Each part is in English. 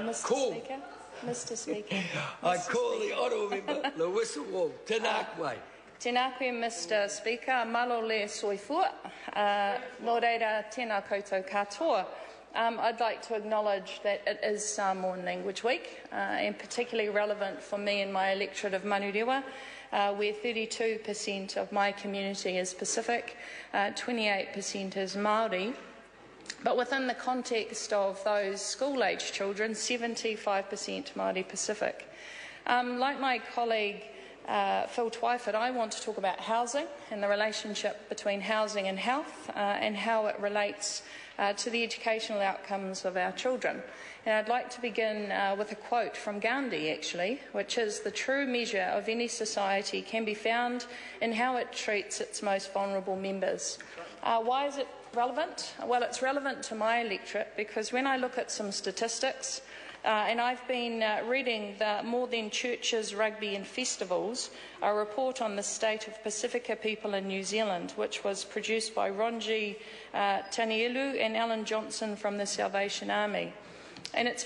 Mr. Speaker. I call the honourable member, the whistle wall. Tēnā koe. Tēnā koe, Mr. Speaker. Malo le soifua. Nō reira, tēnā koutou katoa. I'd like to acknowledge that it is Samoan Language Week, and particularly relevant for me and my electorate of Manurewa, where 32% of my community is Pacific, 28% is Māori. But within the context of those school-aged children, 75% Māori Pacific. Like my colleague Phil Twyford, I want to talk about housing and the relationship between housing and health and how it relates to the educational outcomes of our children. And I'd like to begin with a quote from Gandhi, actually, which is, "The true measure of any society can be found in how it treats its most vulnerable members." Why is it relevant? Well, it's relevant to my electorate because when I look at some statistics, and I've been reading the More Than Churches, Rugby and Festivals, a report on the state of Pacifica people in New Zealand, which was produced by Ronji Tanielu and Alan Johnson from the Salvation Army. And it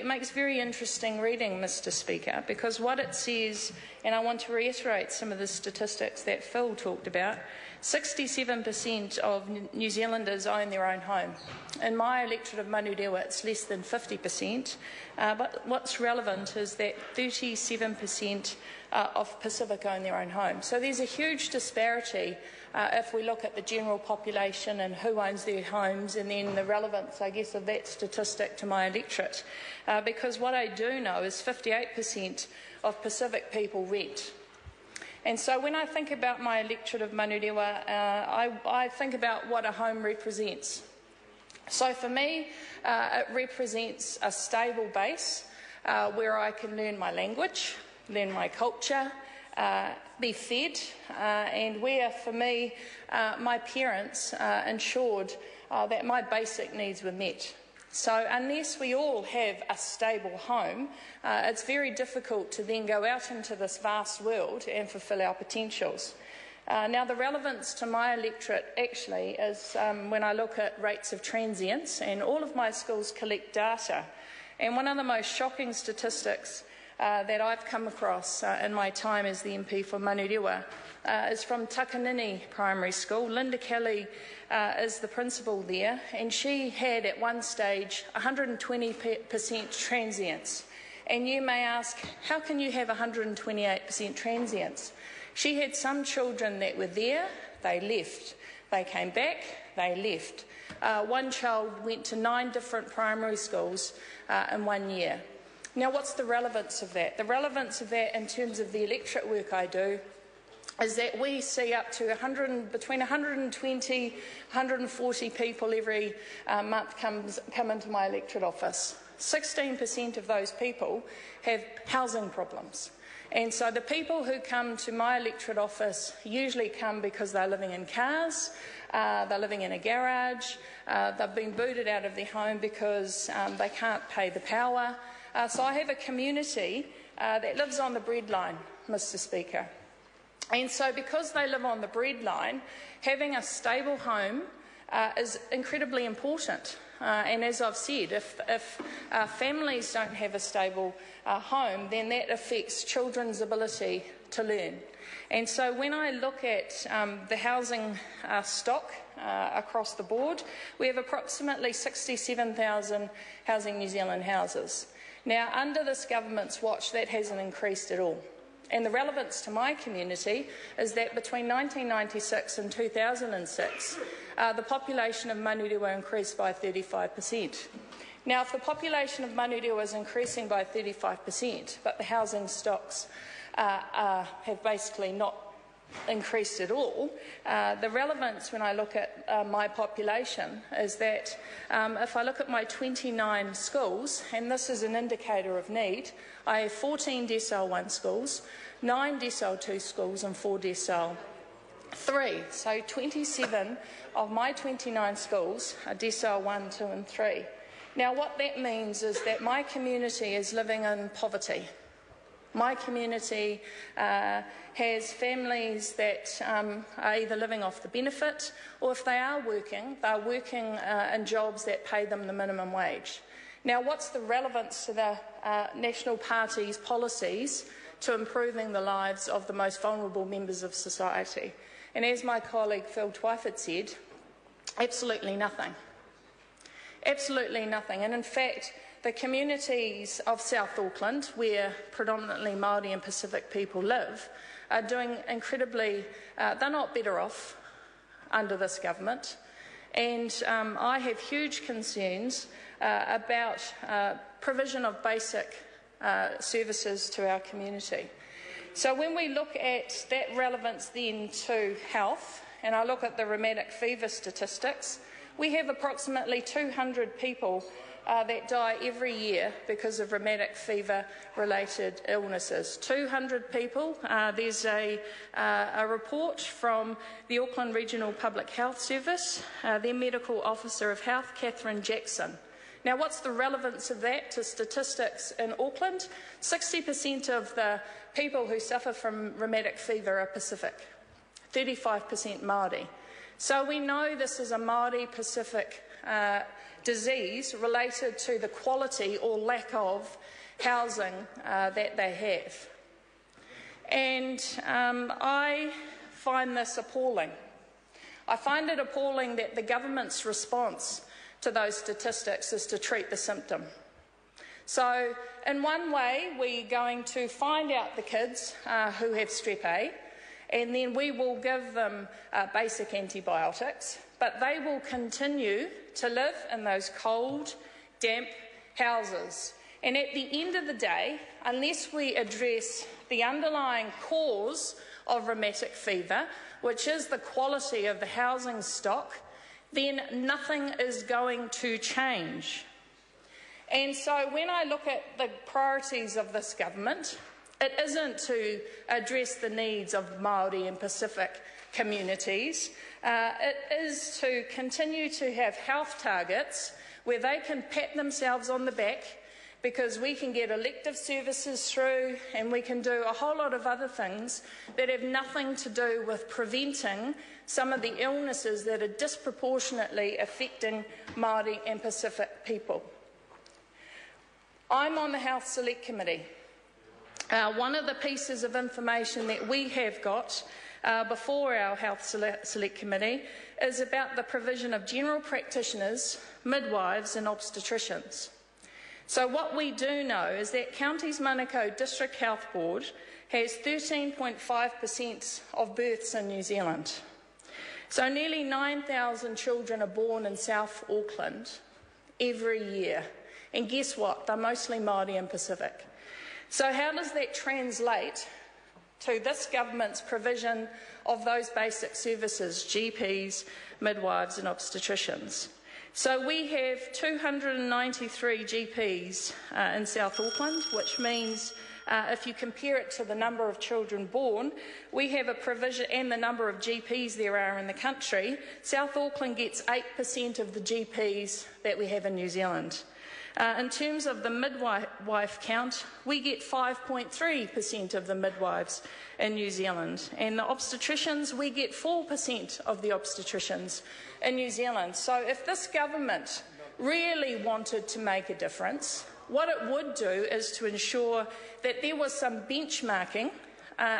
makes very interesting reading, Mr. Speaker, because what it says, and I want to reiterate some of the statistics that Phil talked about, 67% of New Zealanders own their own home. In my electorate of Manurewa, it's less than 50%, but what's relevant is that 37% of Pacific own their own home. So there's a huge disparity if we look at the general population and who owns their homes, and then the relevance, I guess, of that statistic to my electorate. Because what I do know is 58% of Pacific people rent. And so when I think about my electorate of Manurewa, I think about what a home represents. So for me, it represents a stable base where I can learn my language, learn my culture, be fed, and where, for me, my parents ensured that my basic needs were met. So unless we all have a stable home, it's very difficult to then go out into this vast world and fulfil our potentials. Now, the relevance to my electorate actually is when I look at rates of transience, and all of my schools collect data. And one of the most shocking statistics that I've come across in my time as the MP for Manurewa is from Takanini Primary School. Linda Kelly is the principal there, and she had at one stage 120% transience. And you may ask, how can you have 128% transience? She had some children that were there, they left. They came back, they left. One child went to 9 different primary schools in 1 year. Now, what's the relevance of that? The relevance of that in terms of the electorate work I do is that we see up to between 120, 140 people every month come into my electorate office. 16% of those people have housing problems. And so the people who come to my electorate office usually come because they're living in cars, they're living in a garage, they've been booted out of their home because they can't pay the power. So I have a community that lives on the breadline, Mr. Speaker. And so because they live on the breadline, having a stable home is incredibly important. And as I've said, if families don't have a stable home, then that affects children's ability to learn. And so when I look at the housing stock across the board, we have approximately 67,000 Housing New Zealand houses. Now, under this government's watch, that hasn't increased at all. And the relevance to my community is that between 1996 and 2006, the population of Manurewa increased by 35%. Now, if the population of Manurewa is increasing by 35%, but the housing stocks have basically not increased at all, the relevance when I look at my population is that if I look at my 29 schools, and this is an indicator of need, I have 14 Decile 1 schools, 9 Decile 2 schools and 4 Decile 3. So 27 of my 29 schools are Decile 1, 2 and 3. Now what that means is that my community is living in poverty. My community has families that are either living off the benefit, or if they are working, they're working in jobs that pay them the minimum wage. Now, what's the relevance to the National Party's policies to improving the lives of the most vulnerable members of society? And as my colleague Phil Twyford said, absolutely nothing. Absolutely nothing. And in fact, the communities of South Auckland, where predominantly Māori and Pacific people live, are doing incredibly, they're not better off under this government. And I have huge concerns about provision of basic services to our community. So when we look at that relevance then to health, and I look at the rheumatic fever statistics, we have approximately 200 people that die every year because of rheumatic fever-related illnesses. 200 people. There's a report from the Auckland Regional Public Health Service, their Medical Officer of Health, Catherine Jackson. Now, what's the relevance of that to statistics in Auckland? 60% of the people who suffer from rheumatic fever are Pacific, 35% Māori. So we know this is a Māori Pacific disease related to the quality or lack of housing that they have. And I find this appalling. I find it appalling that the government's response to those statistics is to treat the symptom. So in one way, we're going to find out the kids who have strep A, and then we will give them basic antibiotics, but they will continue to live in those cold, damp houses. And at the end of the day, unless we address the underlying cause of rheumatic fever, which is the quality of the housing stock, then nothing is going to change. And so when I look at the priorities of this government, it isn't to address the needs of Māori and Pacific communities. It is to continue to have health targets where they can pat themselves on the back because we can get elective services through and we can do a whole lot of other things that have nothing to do with preventing some of the illnesses that are disproportionately affecting Māori and Pacific people. I'm on the Health Select Committee. One of the pieces of information that we have got before our Health Select Committee is about the provision of general practitioners, midwives and obstetricians. So what we do know is that Counties Manukau District Health Board has 13.5% of births in New Zealand. So nearly 9,000 children are born in South Auckland every year. And guess what? They're mostly Māori and Pacific. So how does that translate to this government's provision of those basic services, GPs, midwives and obstetricians? So we have 293 GPs in South Auckland, which means if you compare it to the number of children born, we have a provision, and the number of GPs there are in the country, South Auckland gets 8% of the GPs that we have in New Zealand. In terms of the midwife count, we get 5.3% of the midwives in New Zealand. And the obstetricians, we get 4% of the obstetricians in New Zealand. So if this government really wanted to make a difference, what it would do is to ensure that there was some benchmarking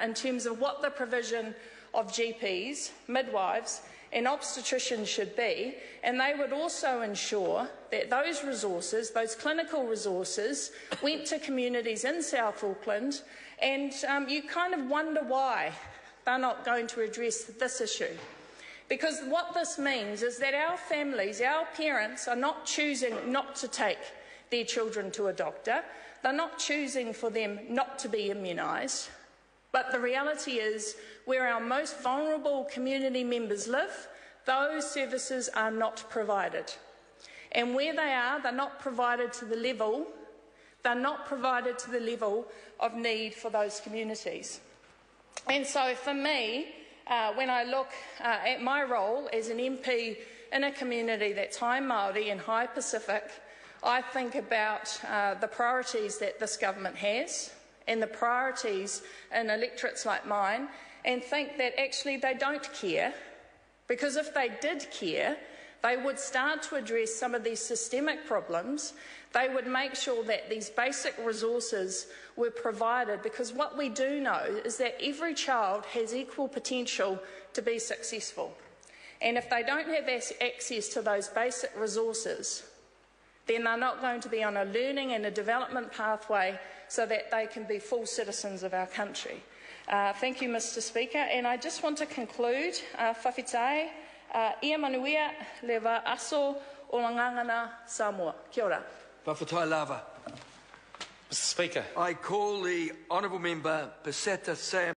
in terms of what the provision of GPs, midwives and obstetricians should be, and they would also ensure that those resources, those clinical resources, went to communities in South Auckland, and you kind of wonder why they're not going to address this issue. Because what this means is that our families, our parents, are not choosing not to take their children to a doctor. They're not choosing for them not to be immunised. But the reality is, where our most vulnerable community members live, those services are not provided. And where they are, they're not provided to the level, of need for those communities. And so for me, when I look at my role as an MP in a community that's high Māori and high Pacific, I think about the priorities that this government has and the priorities in electorates like mine, and think that actually they don't care, because if they did care, they would start to address some of these systemic problems. They would make sure that these basic resources were provided, because what we do know is that every child has equal potential to be successful. And if they don't have access to those basic resources, then they're not going to be on a learning and a development pathway so that they can be full citizens of our country. Thank you, Mr. Speaker. And I just want to conclude, whawhitai, ia manuia lewa aso o Ngangana, Samoa. Kia ora. Whawhatai lava. Mr. Speaker. I call the Honourable Member Paseta Sam